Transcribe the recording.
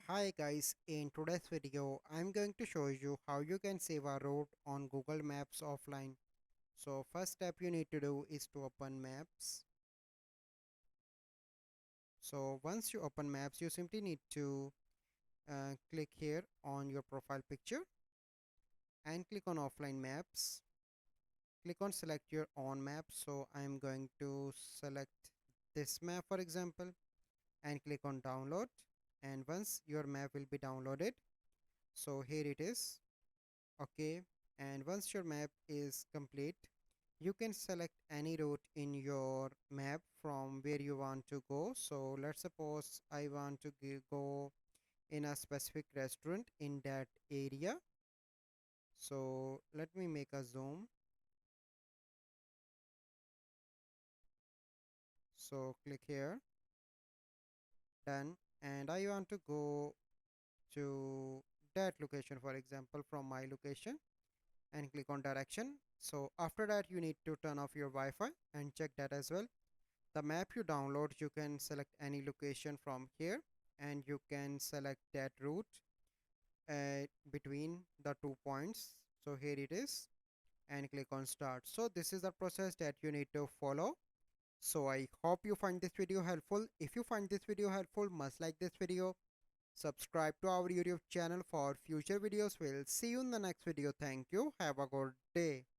Hi guys, in today's video I'm going to show you how you can save a route on Google Maps offline. So first step you need to do is to open Maps. So once you open Maps you simply need to click here on your profile picture and click on offline maps. Click on select your own map. So I'm going to select this map for example and click on download, and once your map will be downloaded, so here it is. Okay, and once your map is complete you can select any route in your map from where you want to go. So let's suppose I want to go in a specific restaurant in that area. So let me make a zoom. So click here, done, and I want to go to that location for example from my location, and click on direction. So after that you need to turn off your Wi-Fi and check that as well. The map you download, you can select any location from here and you can select that route between the 2 points. So here it is, and click on start. So this is the process that you need to follow. So I hope you find this video helpful. If you find this video helpful, must like this video, subscribe to our YouTube channel for future videos. We'll see you in the next video. Thank you, have a good day.